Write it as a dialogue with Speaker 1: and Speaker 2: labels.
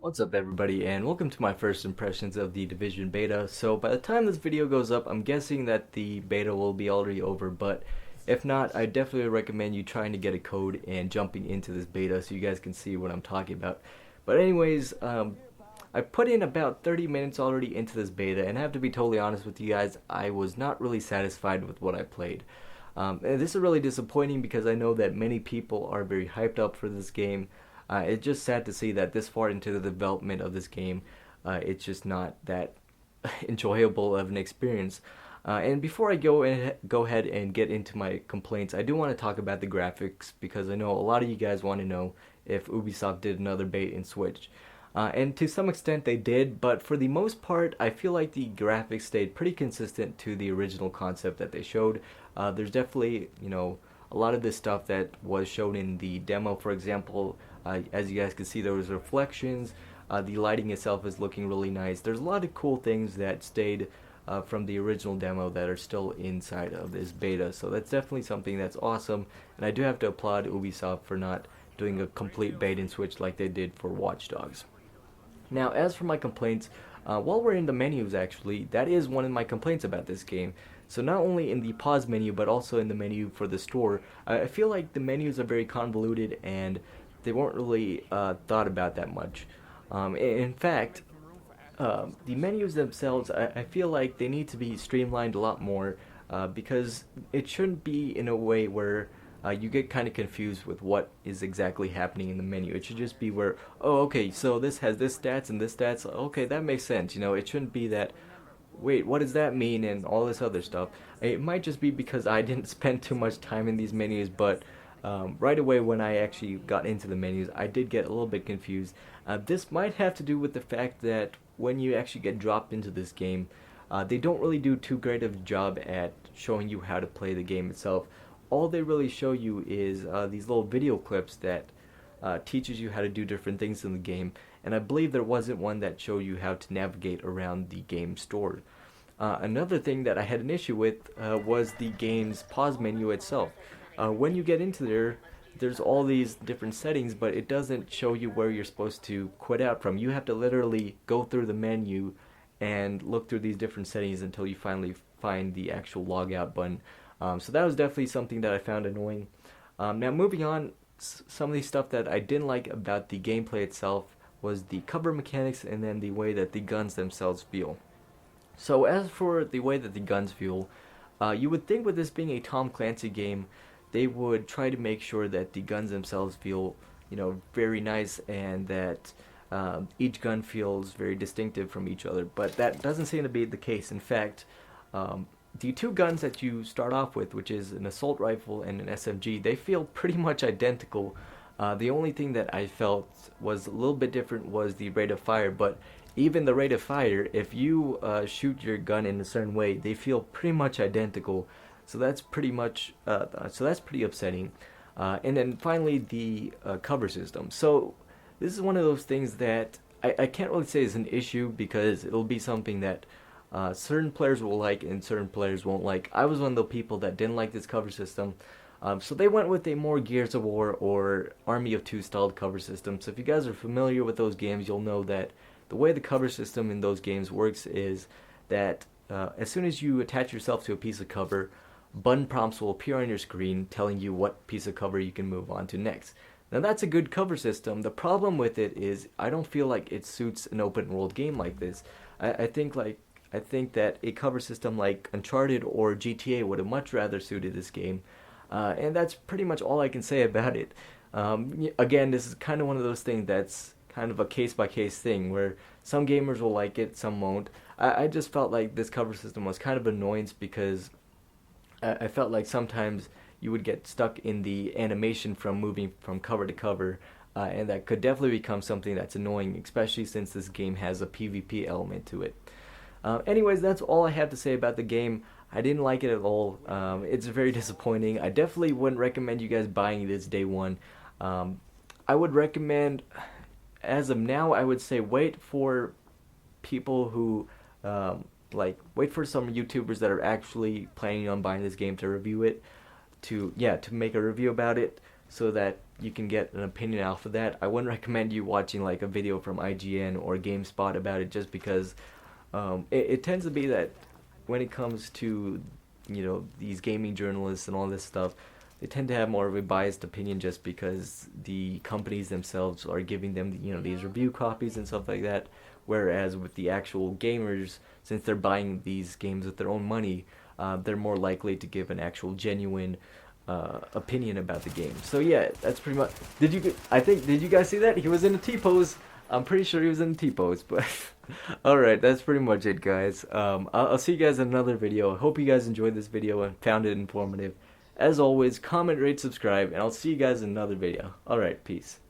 Speaker 1: What's up everybody, and welcome to my first impressions of the Division beta. So by the time this video goes up, I'm guessing that the beta will be already over, but if not, I definitely recommend you trying to get a code and jumping into this beta so you guys can see what I'm talking about. But anyways, I put in about 30 minutes already into this beta, and I have to be totally honest with you guys, I was not really satisfied with what I played. And this is really disappointing because I know that many people are very hyped up for this game. It's just sad to see that this far into the development of this game, it's just not that enjoyable of an experience. And before I go ahead and get into my complaints, I do want to talk about the graphics because I know a lot of you guys want to know if Ubisoft did another bait and switch. And to some extent they did, but for the most part, I feel like the graphics stayed pretty consistent to the original concept that they showed. There's definitely, a lot of this stuff that was shown in the demo, for example, as you guys can see, there was reflections. The lighting itself is looking really nice. There's a lot of cool things that stayed from the original demo that are still inside of this beta. So that's definitely something that's awesome. And I do have to applaud Ubisoft for not doing a complete bait and switch like they did for Watch Dogs. Now, as for my complaints, while we're in the menus, actually, that is one of my complaints about this game. So not only in the pause menu, but also in the menu for the store, I feel like the menus are very convoluted and they weren't really thought about that much. In fact, the menus themselves, I feel like they need to be streamlined a lot more because it shouldn't be in a way where you get kind of confused with what is exactly happening in the menu. It should just be where, oh, okay, so this has this stats and this stats. Okay, that makes sense. It shouldn't be that, wait, what does that mean and all this other stuff. It might just be because I didn't spend too much time in these menus, but right away when I actually got into the menus, I did get a little bit confused. This might have to do with the fact that when you actually get dropped into this game, they don't really do too great of a job at showing you how to play the game itself. All they really show you is these little video clips that teaches you how to do different things in the game, and I believe there wasn't one that showed you how to navigate around the game store. Another thing that I had an issue with was the game's pause menu itself. When you get into there, there's all these different settings, but it doesn't show you where you're supposed to quit out from. You have to literally go through the menu and look through these different settings until you finally find the actual logout button. So that was definitely something that I found annoying. Now moving on, some of the stuff that I didn't like about the gameplay itself was the cover mechanics and then the way that the guns themselves feel. So as for the way that the guns feel, you would think with this being a Tom Clancy game, they would try to make sure that the guns themselves feel, very nice and that each gun feels very distinctive from each other. But that doesn't seem to be the case. In fact, the two guns that you start off with, which is an assault rifle and an SMG, they feel pretty much identical. The only thing that I felt was a little bit different was the rate of fire, but even the rate of fire, if you shoot your gun in a certain way, they feel pretty much identical. So that's pretty much that's pretty upsetting. And then finally, the cover system. So this is one of those things that I can't really say is an issue because it'll be something that certain players will like and certain players won't like. I was one of the people that didn't like this cover system. So they went with a more Gears of War or Army of Two styled cover system. So if you guys are familiar with those games, you'll know that the way the cover system in those games works is that as soon as you attach yourself to a piece of cover, button prompts will appear on your screen telling you what piece of cover you can move on to next. Now that's a good cover system. The problem with it is I don't feel like it suits an open world game like this. I think that a cover system like Uncharted or GTA would have much rather suited this game. And that's pretty much all I can say about it. Again, this is kind of one of those things that's kind of a case-by-case thing where some gamers will like it, some won't. I just felt like this cover system was kind of annoying because I felt like sometimes you would get stuck in the animation from moving from cover to cover, and that could definitely become something that's annoying, especially since this game has a PvP element to it. Anyways, that's all I have to say about the game. I didn't like it at all. It's very disappointing. I definitely wouldn't recommend you guys buying this day one. I would recommend, as of now, I would say wait for people who, wait for some YouTubers that are actually planning on buying this game to review it, to make a review about it. so that you can get an opinion off of that. I wouldn't recommend you watching like a video from IGN or GameSpot about it, just because it tends to be that when it comes to, you know, these gaming journalists and all this stuff, they tend to have more of a biased opinion just because the companies themselves are giving them, you know, these review copies and stuff like that. Whereas with the actual gamers, since they're buying these games with their own money, they're more likely to give an actual genuine opinion about the game. So yeah, that's pretty much. Did you guys see that? He was in a T-pose. I'm pretty sure he was in a T-pose, but alright, that's pretty much it, guys. I'll see you guys in another video. I hope you guys enjoyed this video and found it informative. As always, comment, rate, subscribe, and I'll see you guys in another video. Alright, peace.